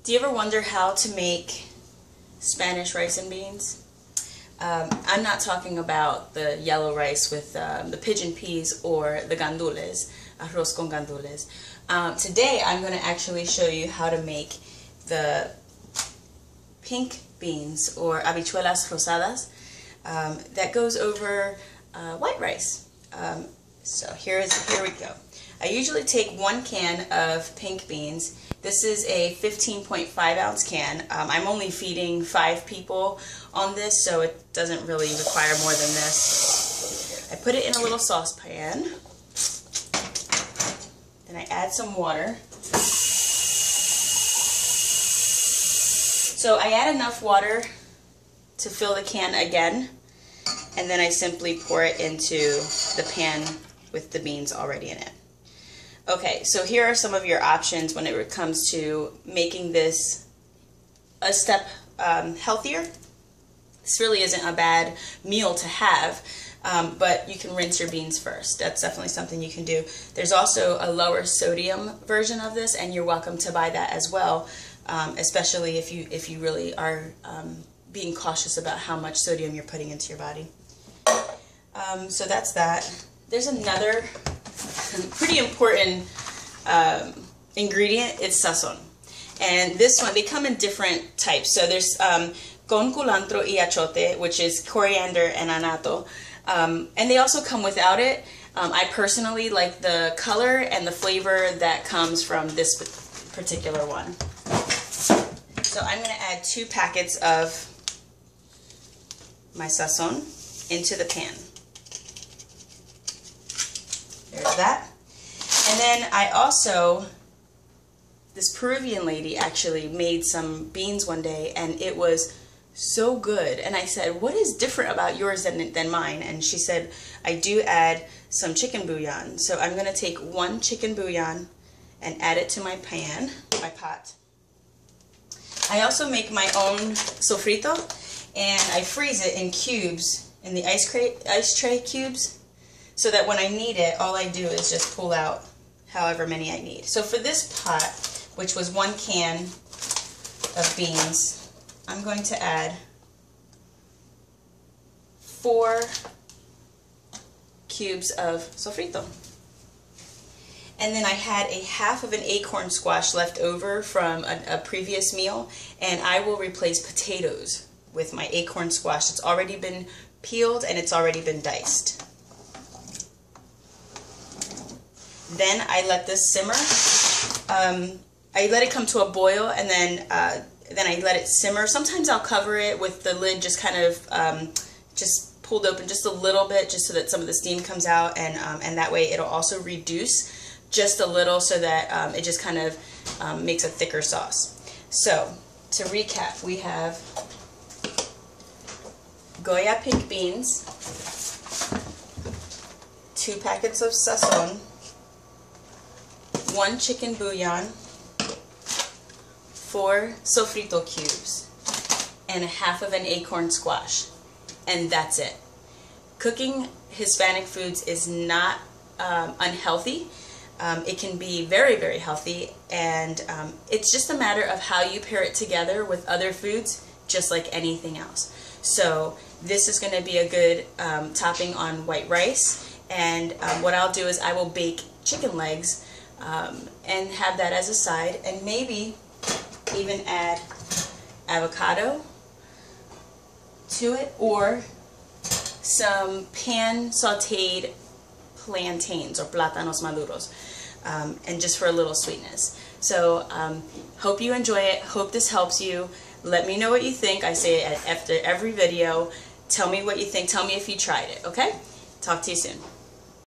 Do you ever wonder how to make Spanish rice and beans? I'm not talking about the yellow rice with the pigeon peas or the gandules, arroz con gandules. Today I'm going to actually show you how to make the pink beans or habichuelas rosadas that goes over white rice. So here we go. I usually take 1 can of pink beans. This is a 15.5 ounce can. I'm only feeding 5 people on this, so it doesn't really require more than this. I put it in a little saucepan. Then I add some water. So I add enough water to fill the can again, and then I simply pour it into the pan with the beans already in it. Okay, so here are some of your options when it comes to making this a step healthier. This really isn't a bad meal to have, but you can rinse your beans first. That's definitely something you can do. There's also a lower sodium version of this, and you're welcome to buy that as well, especially if you really are being cautious about how much sodium you're putting into your body. So that's that. There's another pretty important ingredient. It's Sazon. And this one, they come in different types. So there's con culantro y achote, which is coriander and annatto. And they also come without it. I personally like the color and the flavor that comes from this particular one. So I'm going to add 2 packets of my Sazon into the pan. There's that. And then I also, this Peruvian lady actually made some beans one day, and it was so good. And I said, what is different about yours than mine? And she said, I do add some chicken bouillon. So I'm going to take 1 chicken bouillon and add it to my pan, my pot. I also make my own sofrito, and I freeze it in cubes, in the ice tray cubes, so that when I need it, all I do is just pull out however many I need. So for this pot, which was 1 can of beans, I'm going to add 4 cubes of sofrito. And then I had a half of an acorn squash left over from a previous meal, and I will replace potatoes with my acorn squash. It's already been peeled and it's already been diced. Then I let this simmer. I let it come to a boil, and then I let it simmer. Sometimes I'll cover it with the lid just kind of just pulled open just a little bit, just so that some of the steam comes out, and that way it'll also reduce just a little, so that it just kind of makes a thicker sauce. So to recap, we have Goya pink beans, 2 packets of Sazon, 1 chicken bouillon, 4 sofrito cubes, and a half of an acorn squash. And that's it. Cooking Hispanic foods is not unhealthy. It can be very, very healthy, and it's just a matter of how you pair it together with other foods, just like anything else. So this is going to be a good topping on white rice, and what I'll do is I will bake chicken legs and have that as a side, and maybe even add avocado to it, or some pan sauteed plantains or plátanos maduros, and just for a little sweetness. So hope you enjoy it. Hope this helps you. Let me know what you think. I say it after every video. Tell me what you think. Tell me if you tried it, okay? Talk to you soon.